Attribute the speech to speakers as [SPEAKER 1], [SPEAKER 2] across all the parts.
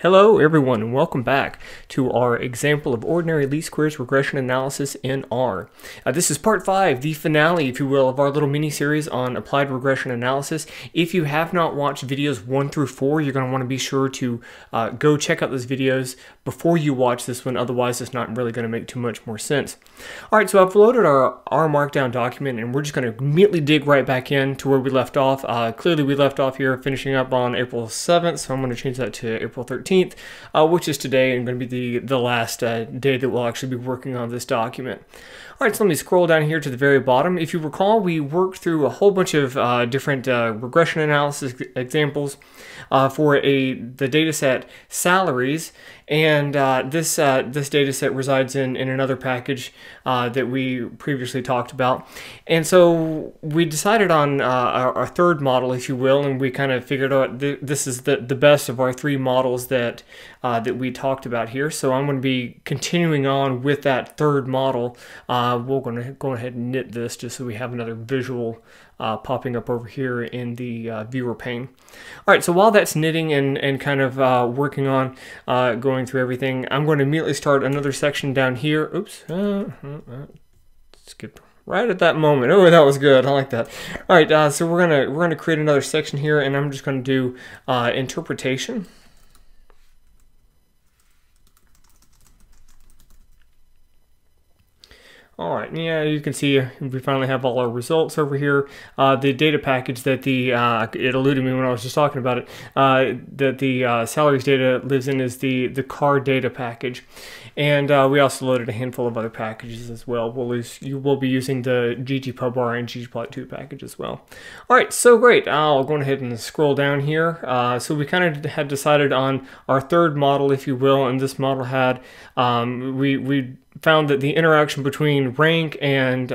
[SPEAKER 1] Hello everyone and welcome back to our example of ordinary least squares regression analysis in R. This is part 5, the finale, if you will, of our little mini-series on applied regression analysis. If you have not watched videos 1 through 4, you're going to want to be sure to go check out those videos before you watch this one, otherwise it's not really going to make too much more sense. Alright, so I've loaded our R Markdown document and we're just going to immediately dig right back in to where we left off. Clearly we left off here finishing up on April 7th, so I'm going to change that to April 13th. Which is today and going to be the last day that we'll actually be working on this document. Alright, so let me scroll down here to the very bottom. If you recall, we worked through a whole bunch of different regression analysis examples for the data set salaries, and this data set resides in another package that we previously talked about. And so we decided on our third model, if you will, and we kind of figured out this is the best of our three models that we talked about here. So I'm going to be continuing on with that third model. We're going to go ahead and knit this just so we have another visual popping up over here in the viewer pane. Alright, so while that's knitting and kind of working on going through everything, I'm going to immediately start another section down here. Oops, skip right at that moment. Oh, that was good. I like that. Alright, so we're gonna create another section here, and I'm just going to do interpretation. Alright, yeah, you can see we finally have all our results over here. The data package that it eluded me when I was just talking about it, that the salaries data lives in is the carData package. And we also loaded a handful of other packages as well. You will be using the ggpubr and ggplot2 package as well. Alright, so great. I'll go ahead and scroll down here. So we kind of had decided on our third model, if you will, and this model had, we found that the interaction between rank and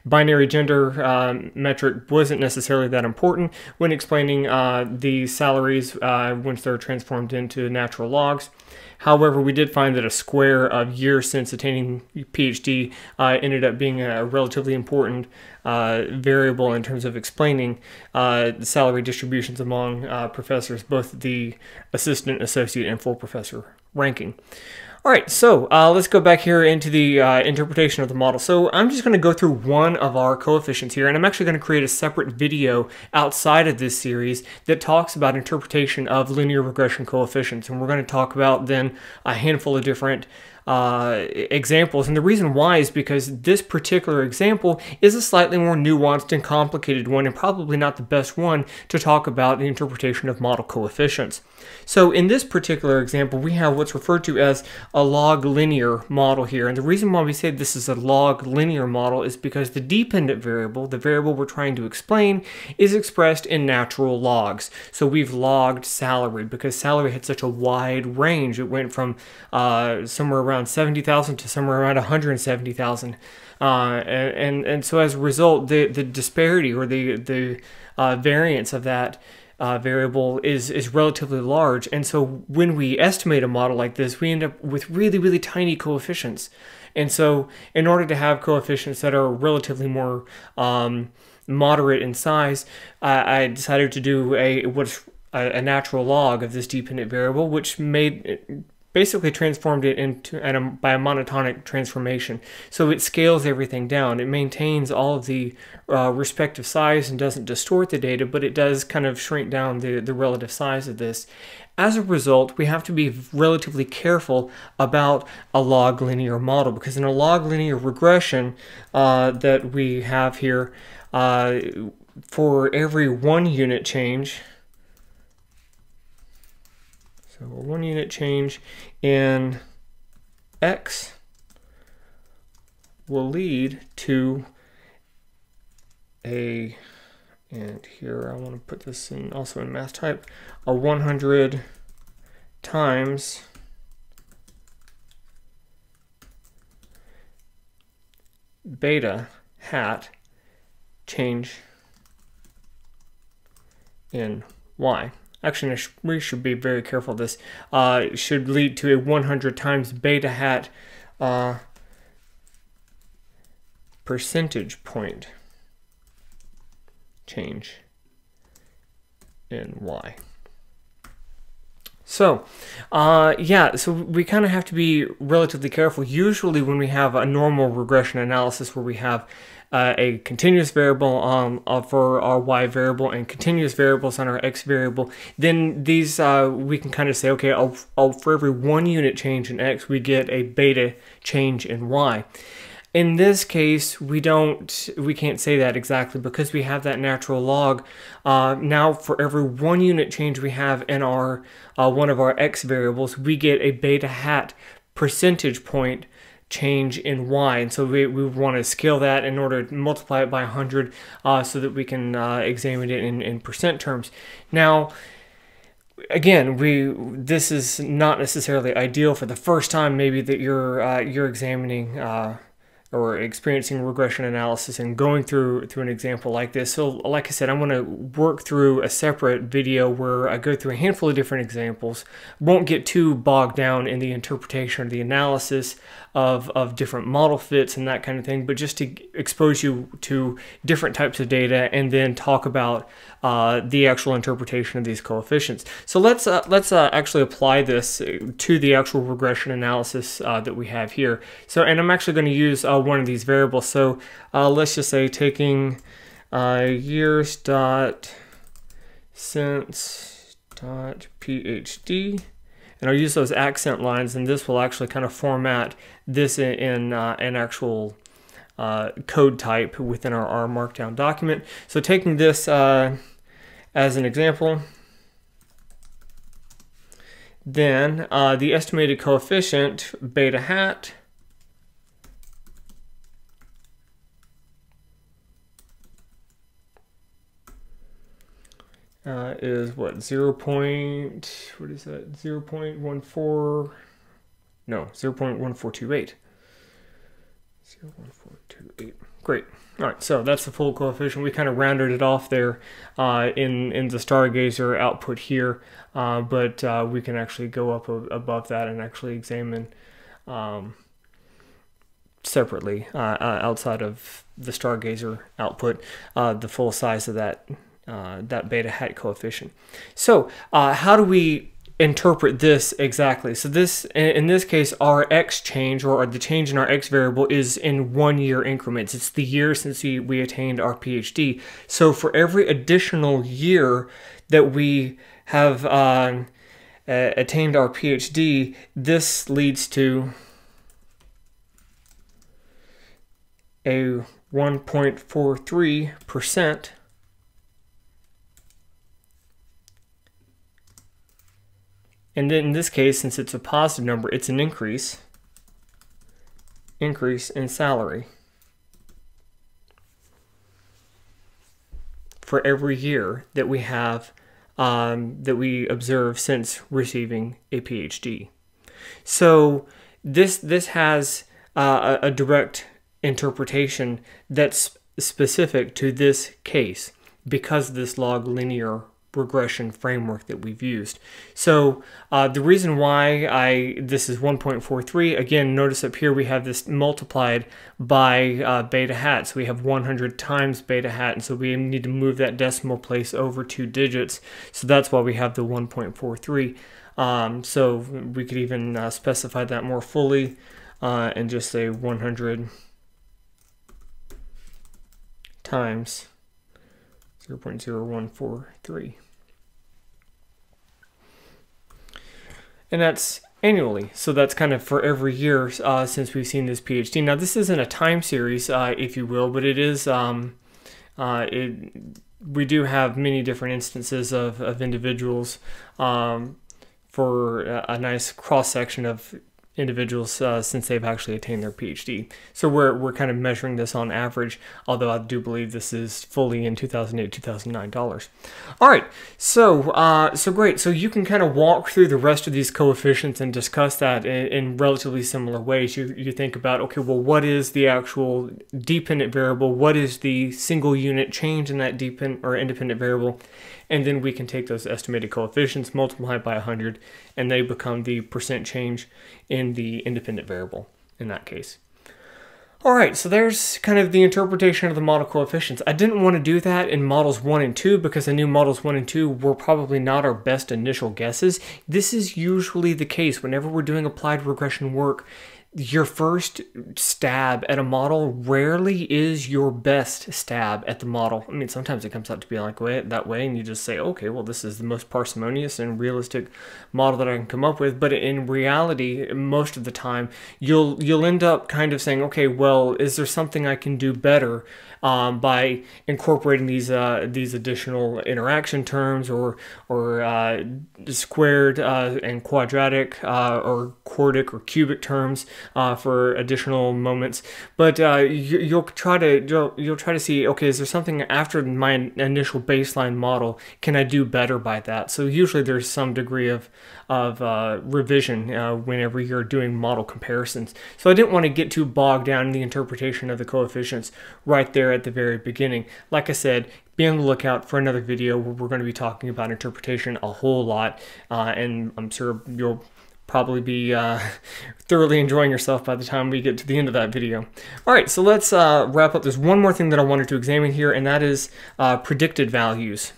[SPEAKER 1] binary gender metric wasn't necessarily that important when explaining the salaries once they're transformed into natural logs. However, we did find that a square of years since attaining PhD ended up being a relatively important variable in terms of explaining the salary distributions among professors, both the assistant, associate, and full professor ranking. Alright, so let's go back here into the interpretation of the model. So I'm just going to go through one of our coefficients here, and I'm actually going to create a separate video outside of this series that talks about interpretation of linear regression coefficients. And we're going to talk about then a handful of different examples, and the reason why is because this particular example is a slightly more nuanced and complicated one, and probably not the best one to talk about the interpretation of model coefficients. So in this particular example, we have what's referred to as a log linear model here, and the reason why we say this is a log linear model is because the dependent variable, the variable we're trying to explain, is expressed in natural logs. So we've logged salary because salary had such a wide range. It went from somewhere around 70,000 to somewhere around 170,000, and so as a result, the disparity or the variance of that variable is relatively large. And so when we estimate a model like this, we end up with really tiny coefficients. And so in order to have coefficients that are relatively more moderate in size, I decided to do a natural log of this dependent variable, which basically transformed it into by a monotonic transformation. So it scales everything down. It maintains all of the respective size and doesn't distort the data, but it does kind of shrink down the relative size of this. As a result, we have to be relatively careful about a log linear model, because in a log linear regression that we have here, for every 1 unit change, so a 1 unit change in X will lead to and here I want to put this in also in math type, a 100 times beta hat change in Y. Actually, we should be very careful of this. It should lead to a 100 times beta hat percentage point change in Y. So, yeah, so we kind of have to be relatively careful. Usually when we have a normal regression analysis where we have a continuous variable for our y variable and continuous variables on our x variable, then these we can kind of say, okay, for every 1 unit change in x, we get a beta change in y. In this case, we can't say that exactly because we have that natural log. Now, for every 1 unit change we have in our one of our x variables, we get a beta hat percentage point change in y, and so we want to scale that in order to multiply it by 100 so that we can examine it in percent terms. Now, again, this is not necessarily ideal for the first time maybe that you're examining or experiencing regression analysis and going through an example like this. So like I said, I'm going to work through a separate video where I go through a handful of different examples. Won't get too bogged down in the interpretation or the analysis of different model fits and that kind of thing, but just to expose you to different types of data and then talk about the actual interpretation of these coefficients. So let's actually apply this to the actual regression analysis that we have here. So, and I'm actually going to use one of these variables. So let's just say taking years dot since dot phd, and I'll use those accent lines, and this will actually kind of format this in an actual code type within our R Markdown document. So taking this as an example, then the estimated coefficient beta hat is what, 0.14, no, 0.1428. 0.1428. Great. All right, so that's the full coefficient. We kind of rounded it off there in the Stargazer output here, but we can actually go up above that and actually examine separately outside of the Stargazer output the full size of that beta hat coefficient. So how do we interpret this exactly? So this, in this case, our x change, or the change in our x variable, is in 1 year increments. It's the year since we attained our PhD. So for every additional year that we have attained our PhD, this leads to a 1.43%. And then in this case, since it's a positive number, it's an increase in salary for every year that we have, that we observe since receiving a PhD. So this has a direct interpretation that's specific to this case because of this log linear regression framework that we've used. So the reason why this is 1.43, again, notice up here we have this multiplied by beta hat. So we have 100 times beta hat, and so we need to move that decimal place over 2 digits. So that's why we have the 1.43. So we could even specify that more fully and just say 100 times 0.0143. And that's annually, so that's kind of for every year since we've seen this PhD. Now this isn't a time series, if you will, but it is. We do have many different instances of individuals for a nice cross section of individuals since they've actually attained their PhD. So we're kind of measuring this on average, although I do believe this is fully in 2008, 2009 dollars. All right, so great. So you can kind of walk through the rest of these coefficients and discuss that in relatively similar ways. You think about, okay, well, what is the actual dependent variable? What is the single unit change in that dependent or independent variable? And then we can take those estimated coefficients, multiply by 100, and they become the percent change in the independent variable in that case. All right, so there's kind of the interpretation of the model coefficients. I didn't want to do that in models 1 and 2 because I knew models 1 and 2 were probably not our best initial guesses. This is usually the case whenever we're doing applied regression work. Your first stab at a model rarely is your best stab at the model. I mean, sometimes it comes out to be like that way, and you just say, okay, well, this is the most parsimonious and realistic model that I can come up with. But in reality, most of the time, you'll end up kind of saying, okay, well, is there something I can do better by incorporating these additional interaction terms or squared and quadratic or quartic or cubic terms for additional moments. But you'll try to see, okay, is there something after my initial baseline model, can I do better by that? So usually there's some degree of revision whenever you're doing model comparisons. So I didn't want to get too bogged down in the interpretation of the coefficients right there at the very beginning. Like I said, be on the lookout for another video where we're going to be talking about interpretation a whole lot, and I'm sure you'll probably be thoroughly enjoying yourself by the time we get to the end of that video. All right, so let's wrap up. There's one more thing that I wanted to examine here, and that is predicted values.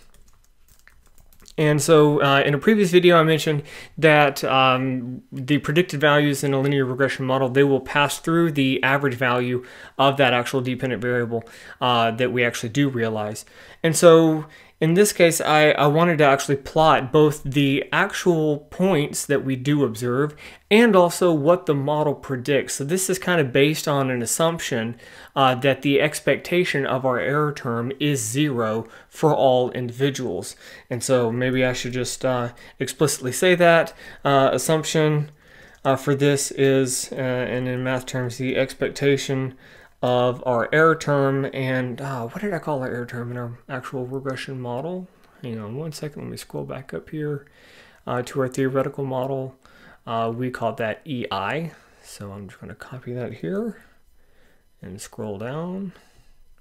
[SPEAKER 1] And so in a previous video, I mentioned that the predicted values in a linear regression model, they will pass through the average value of that actual dependent variable that we actually do realize. And so in this case, I wanted to actually plot both the actual points that we do observe and also what the model predicts. So this is kind of based on an assumption that the expectation of our error term is 0 for all individuals. And so maybe I should just explicitly say that. Assumption for this is, and in math terms, the expectation of our error term. And what did I call our error term in our actual regression model? Hang on one second, let me scroll back up here to our theoretical model. We called that EI. So I'm just going to copy that here and scroll down.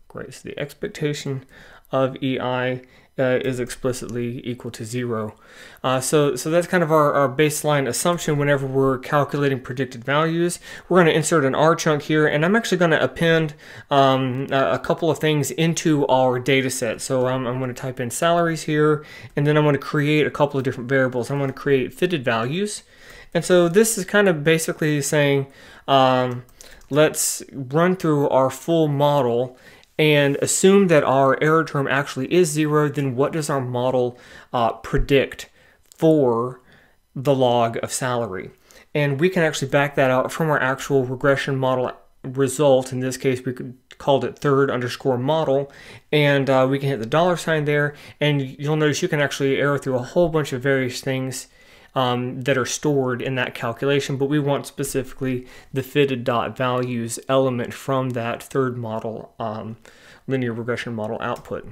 [SPEAKER 1] Great, so the expectation of EI is explicitly equal to 0. So that's kind of our baseline assumption whenever we're calculating predicted values. We're going to insert an R chunk here, and I'm actually going to append a couple of things into our data set. So I'm going to type in salaries here, and then I'm going to create a couple of different variables. I'm going to create fitted values. And so this is kind of basically saying, let's run through our full model and assume that our error term actually is 0, then what does our model predict for the log of salary? And we can actually back that out from our actual regression model result. In this case, we could called it third underscore model, and we can hit the $sign there, and you'll notice you can actually arrow through a whole bunch of various things that are stored in that calculation, but we want specifically the fitted dot values element from that third model linear regression model output.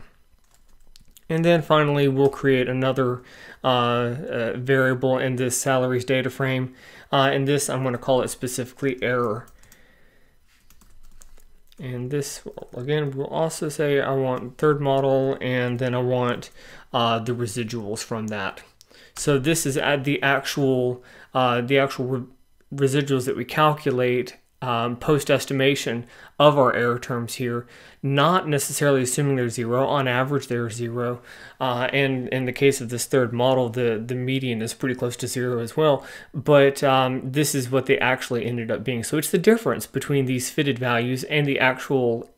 [SPEAKER 1] And then finally, we'll create another variable in this salaries data frame. In this, I'm going to call it specifically error. And this, again, we'll also say I want third model, and then I want the residuals from that. So this is at the actual residuals that we calculate post-estimation of our error terms here, not necessarily assuming they're 0. On average, they're 0. And in the case of this third model, the median is pretty close to 0 as well. But this is what they actually ended up being. So it's the difference between these fitted values and the actual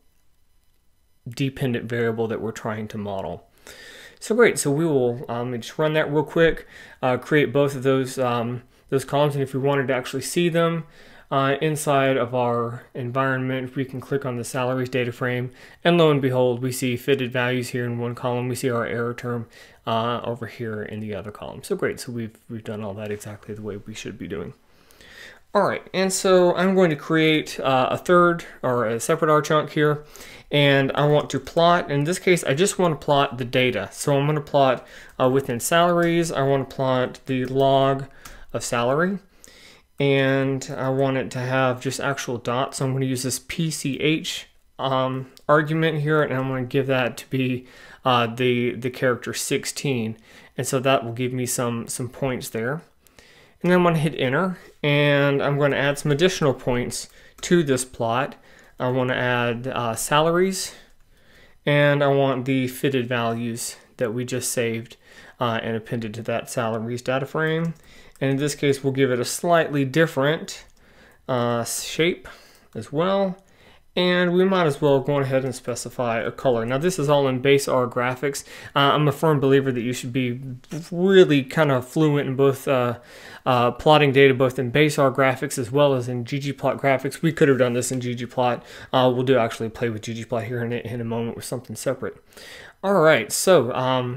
[SPEAKER 1] dependent variable that we're trying to model. So great, so we will just run that real quick, create both of those columns, and if we wanted to actually see them inside of our environment, we can click on the salaries data frame, and lo and behold, we see fitted values here in one column, we see our error term over here in the other column. So great, so we've done all that exactly the way we should be doing. All right, and so I'm going to create a third or a separate R chunk here, and I want to plot. In this case, I just want to plot the data. So I'm going to plot within salaries. I want to plot the log of salary, and I want it to have just actual dots. So I'm going to use this PCH argument here, and I'm going to give that to be the character 16, and so that will give me some points there. And then I'm going to hit enter, and I'm going to add some additional points to this plot. I want to add salaries, and I want the fitted values that we just saved and appended to that salaries data frame. And in this case, we'll give it a slightly different shape as well. And we might as well go ahead and specify a color. Now this is all in base R graphics. I'm a firm believer that you should be really kind of fluent in both plotting data, both in base R graphics as well as in ggplot graphics. We could have done this in ggplot. We'll do actually play with ggplot here in a moment with something separate. All right, so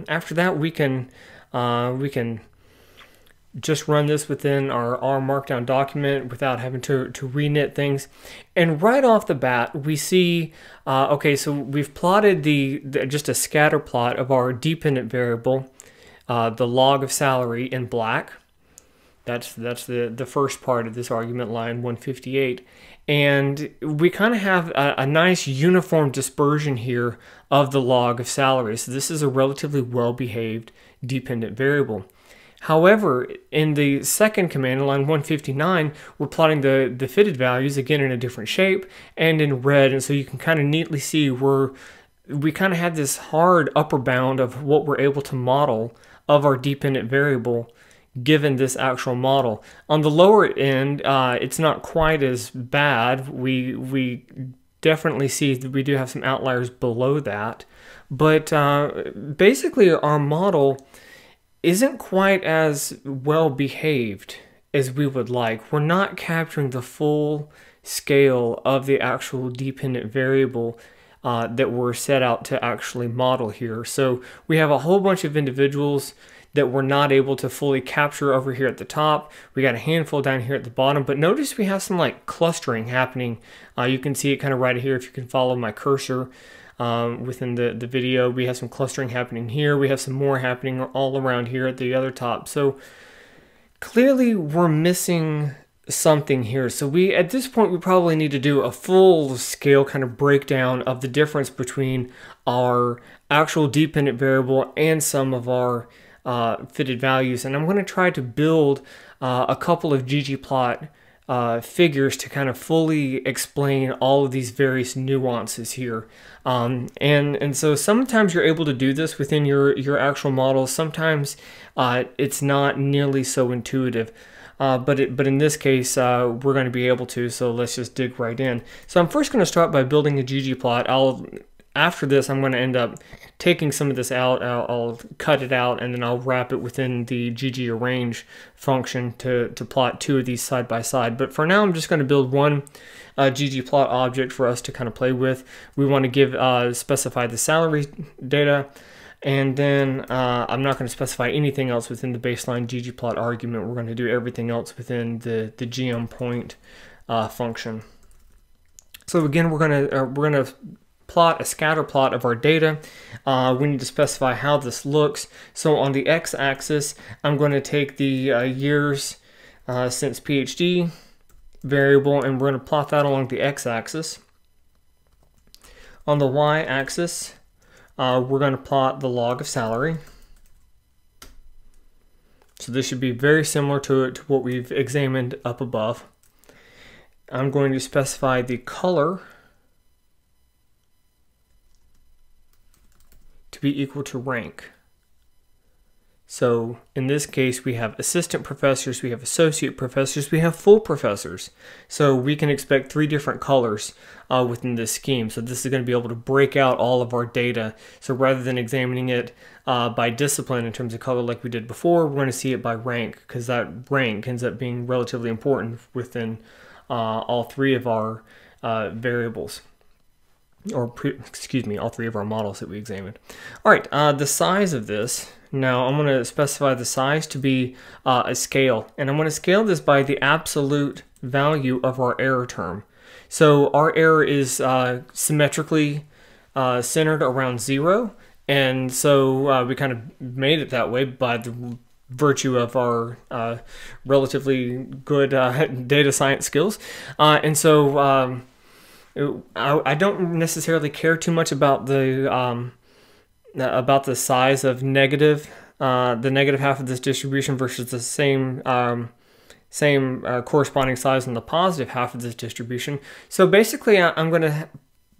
[SPEAKER 1] after that we can just run this within our R Markdown document without having to reknit things. And right off the bat, we see, okay, so we've plotted just a scatter plot of our dependent variable, the log of salary in black. That's the first part of this argument, line 158. And we kind of have a nice uniform dispersion here of the log of salary. So this is a relatively well-behaved dependent variable. However, in the second command, line 159, we're plotting the fitted values, again in a different shape and in red. And so you can kind of neatly see where we kind of have this hard upper bound of what we're able to model of our dependent variable given this actual model. On the lower end, it's not quite as bad. We definitely see that we do have some outliers below that. But basically our model isn't quite as well behaved as we would like. We're not capturing the full scale of the actual dependent variable that we're set out to actually model here. So we have a whole bunch of individuals that we're not able to fully capture over here at the top. We got a handful down here at the bottom, but notice we have some like clustering happening. You can see it kind of right here if you can follow my cursor. Within the video, we have some clustering happening here. We have some more happening all around here at the other top. So clearly we're missing something here. So at this point, we probably need to do a full scale kind of breakdown of the difference between our actual dependent variable and some of our fitted values. And I'm going to try to build a couple of ggplot figures to kind of fully explain all of these various nuances here. And so sometimes you're able to do this within your actual model. Sometimes it's not nearly so intuitive. But in this case, we're going to be able to, so let's just dig right in. So I'm first going to start by building a ggplot. After this, I'm going to end up taking some of this out. I'll cut it out, and then I'll wrap it within the ggarrange function to plot two of these side by side. But for now, I'm just going to build one ggplot object for us to kind of play with. We want to specify the salary data, and then I'm not going to specify anything else within the baseline ggplot argument. We're going to do everything else within the gm point function. So again, we're going to plot a scatter plot of our data. We need to specify how this looks. So on the x-axis, I'm going to take the years since PhD variable, and we're going to plot that along the x-axis. On the y-axis, we're going to plot the log of salary. So this should be very similar to what we've examined up above. I'm going to specify the color to be equal to rank. So in this case, we have assistant professors, we have associate professors, we have full professors. So we can expect 3 different colors within this scheme. So this is going to be able to break out all of our data. So rather than examining it by discipline in terms of color like we did before, we're going to see it by rank, because that rank ends up being relatively important within all 3 of our variables. All 3 of our models that we examined. All right, the size of this. Now I'm going to specify the size to be a scale, and I'm going to scale this by the absolute value of our error term. So our error is symmetrically centered around 0, and so we kind of made it that way by the virtue of our relatively good data science skills. And so I don't necessarily care too much about the size of the negative half of this distribution versus the same corresponding size on the positive half of this distribution. So basically I'm going to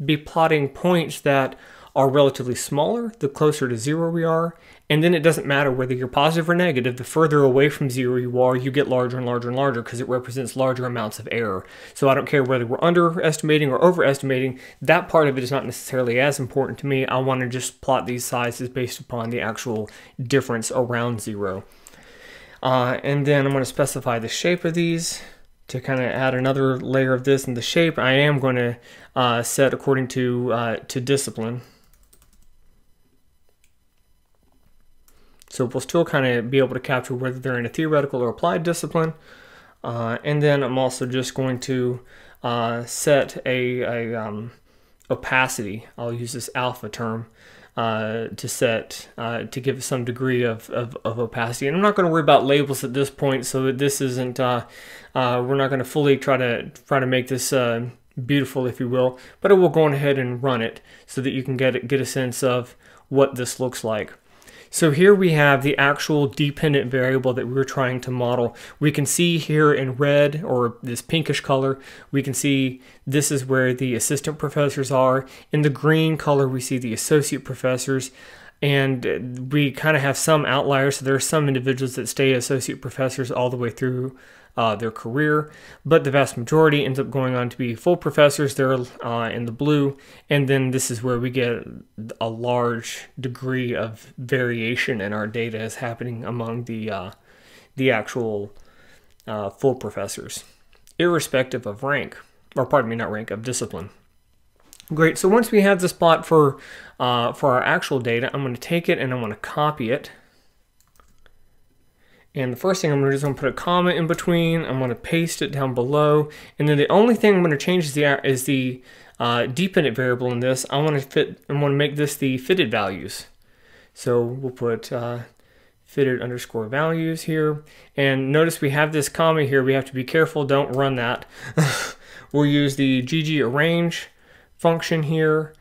[SPEAKER 1] be plotting points that are relatively smaller the closer to 0 we are, and then it doesn't matter whether you're positive or negative. The further away from 0 you are, you get larger and larger and larger because it represents larger amounts of error. So I don't care whether we're underestimating or overestimating. That part of it is not necessarily as important to me. I want to just plot these sizes based upon the actual difference around 0. And then I'm going to specify the shape of these to kind of add another layer of this. And the shape I am going to set according to discipline. So we'll still kind of be able to capture whether they're in a theoretical or applied discipline. And then I'm also just going to set a opacity. I'll use this alpha term to give some degree of opacity. And I'm not going to worry about labels at this point, so that this isn't, we're not going to fully try to make this beautiful, if you will, but I will go ahead and run it so that you can get a sense of what this looks like. So here we have the actual dependent variable that we were trying to model. We can see here in red, or this pinkish color, we can see this is where the assistant professors are. In the green color, we see the associate professors. And we kind of have some outliers. So there are some individuals that stay associate professors all the way through their career, but the vast majority ends up going on to be full professors. They're in the blue, and then this is where we get a large degree of variation in our data is happening among the actual full professors, irrespective of rank, or pardon me, not rank, of discipline. Great. So once we have this plot for our actual data, I'm going to take it and I'm going to copy it. And the first thing I'm going to do is I'm going to put a comma in between. I'm going to paste it down below. And then the only thing I'm going to change is the dependent variable in this. I want to make this the fitted values. So we'll put fitted underscore values here. And notice we have this comma here. We have to be careful. Don't run that. We'll use the ggArrange function here.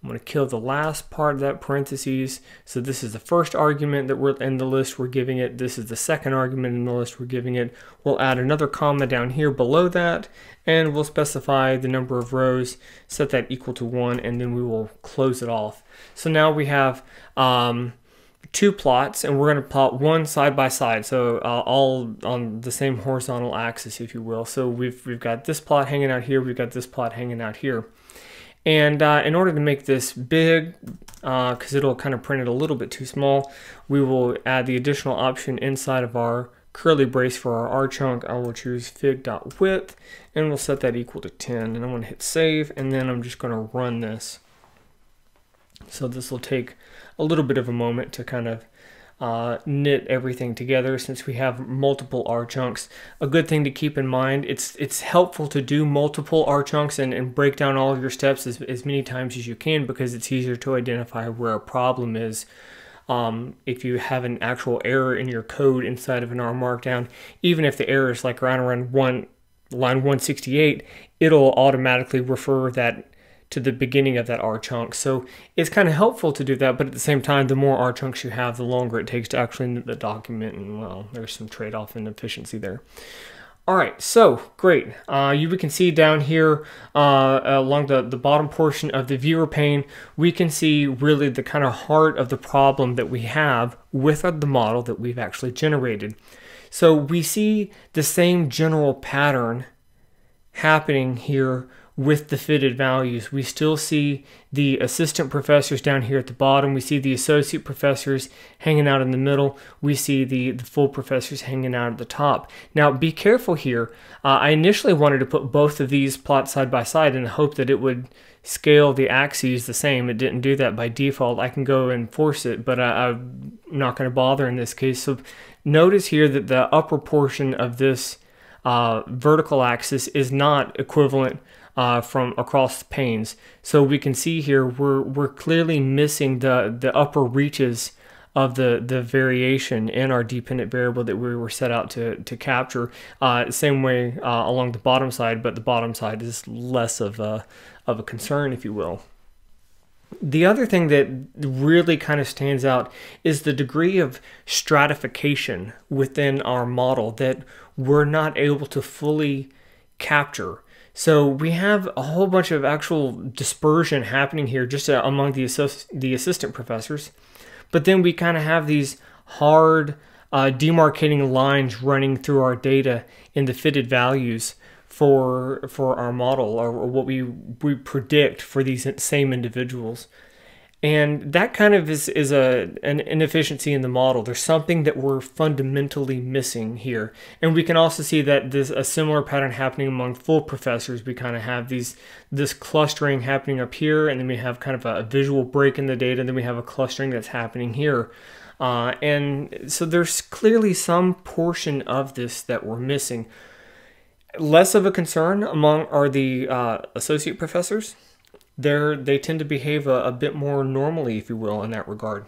[SPEAKER 1] I'm going to kill the last part of that parentheses. So this is the first argument that we're in the list we're giving it. This is the second argument in the list we're giving it. We'll add another comma down here below that, and we'll specify the number of rows, set that equal to 1, and then we will close it off. So now we have two plots, and we're going to plot one side by side, so all on the same horizontal axis, if you will. So we've got this plot hanging out here, we've got this plot hanging out here. And in order to make this big, because it'll kind of print it a little bit too small, we will add the additional option inside of our curly brace for our R chunk. I will choose fig.width, and we'll set that equal to 10. And I'm going to hit save, and then I'm just going to run this. So this will take a little bit of a moment to kind of knit everything together since we have multiple R chunks. A good thing to keep in mind, it's helpful to do multiple R chunks and break down all of your steps as many times as you can, because it's easier to identify where a problem is. If you have an actual error in your code inside of an R Markdown, even if the error is like around line 168, it'll automatically refer that to the beginning of that R chunk. So it's kind of helpful to do that, but at the same time, the more R chunks you have, the longer it takes to actually knit the document, and well, there's some trade-off in efficiency there. All right, so great. We can see down here along the bottom portion of the viewer pane, we can see really the kind of heart of the problem that we have with the model that we've actually generated. So we see the same general pattern happening here with the fitted values. We still see the assistant professors down here at the bottom. We see the associate professors hanging out in the middle. We see the full professors hanging out at the top. Now be careful here. I initially wanted to put both of these plots side by side in the hope that it would scale the axes the same. It didn't do that by default. I can go and force it, but I'm not going to bother in this case. So notice here that the upper portion of this vertical axis is not equivalent from across the panes. So we can see here we're clearly missing the upper reaches of the variation in our dependent variable that we were set out to capture. Same way along the bottom side, but the bottom side is less of a concern, if you will. The other thing that really kind of stands out is the degree of stratification within our model that we're not able to fully capture. So we have a whole bunch of actual dispersion happening here just among the assistant professors. But then we kind of have these hard demarcating lines running through our data in the fitted values for our model, or what we predict for these same individuals. And that kind of is an inefficiency in the model. There's something that we're fundamentally missing here. And we can also see that there's a similar pattern happening among full professors. We kind of have this clustering happening up here, and then we have kind of a visual break in the data, and then we have a clustering that's happening here. And so there's clearly some portion of this that we're missing. Less of a concern are the associate professors. They tend to behave a bit more normally, if you will, in that regard.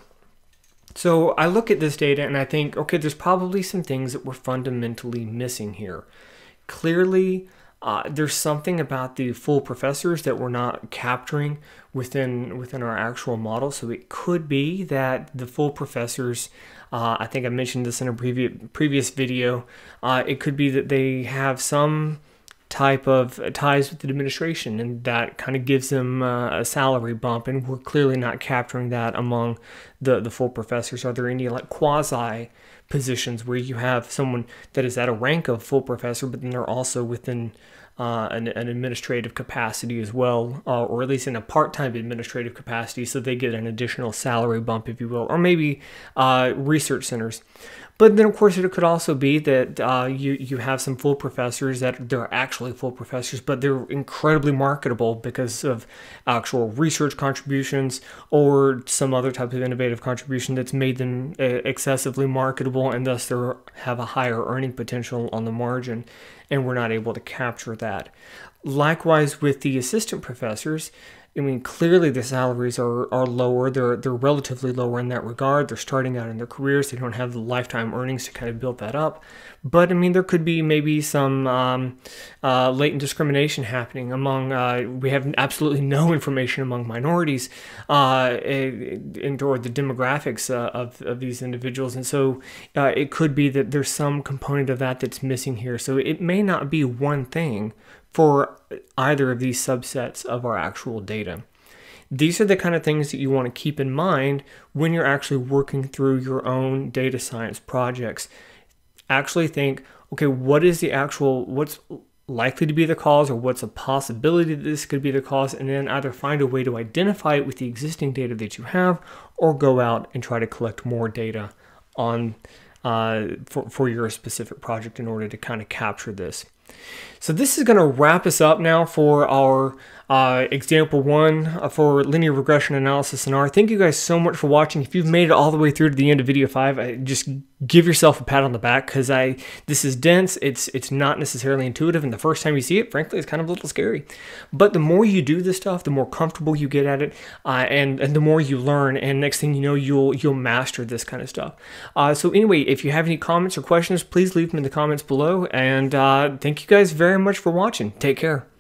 [SPEAKER 1] So I look at this data and I think, okay, there's probably some things that we're fundamentally missing here. Clearly, there's something about the full professors that we're not capturing within our actual model. So it could be that the full professors, I think I mentioned this in a previous video, it could be that they have some type of ties with the administration, and that kind of gives them a salary bump, and we're clearly not capturing that among the full professors. Are there any like quasi positions where you have someone that is at a rank of full professor, but then they're also within an administrative capacity as well, or at least in a part-time administrative capacity, so they get an additional salary bump, if you will, or maybe research centers. But then, of course, it could also be that you have some full professors that they're actually full professors, but they're incredibly marketable because of actual research contributions or some other type of innovative contribution that's made them excessively marketable, and thus they have a higher earning potential on the margin, and we're not able to capture that. Likewise with the assistant professors, I mean, clearly the salaries are lower. They're relatively lower in that regard. They're starting out in their careers. They don't have the lifetime earnings to kind of build that up. But I mean, there could be maybe some latent discrimination happening among. We have absolutely no information among minorities or the demographics of these individuals, and so it could be that there's some component of that that's missing here. So it may not be one thing for either of these subsets of our actual data. These are the kind of things that you want to keep in mind when you're actually working through your own data science projects. Actually think, okay, what's likely to be the cause, or what's a possibility that this could be the cause, and then either find a way to identify it with the existing data that you have, or go out and try to collect more data on for your specific project in order to kind of capture this. So this is going to wrap us up now for our example 1 for linear regression analysis in R. Thank you guys so much for watching. If you've made it all the way through to the end of video 5, just give yourself a pat on the back, because this is dense. It's not necessarily intuitive, and the first time you see it, frankly, it's kind of a little scary. But the more you do this stuff, the more comfortable you get at it, and the more you learn, and next thing you know, you'll master this kind of stuff. So anyway, if you have any comments or questions, please leave them in the comments below, and thank you guys very much for watching. Take care.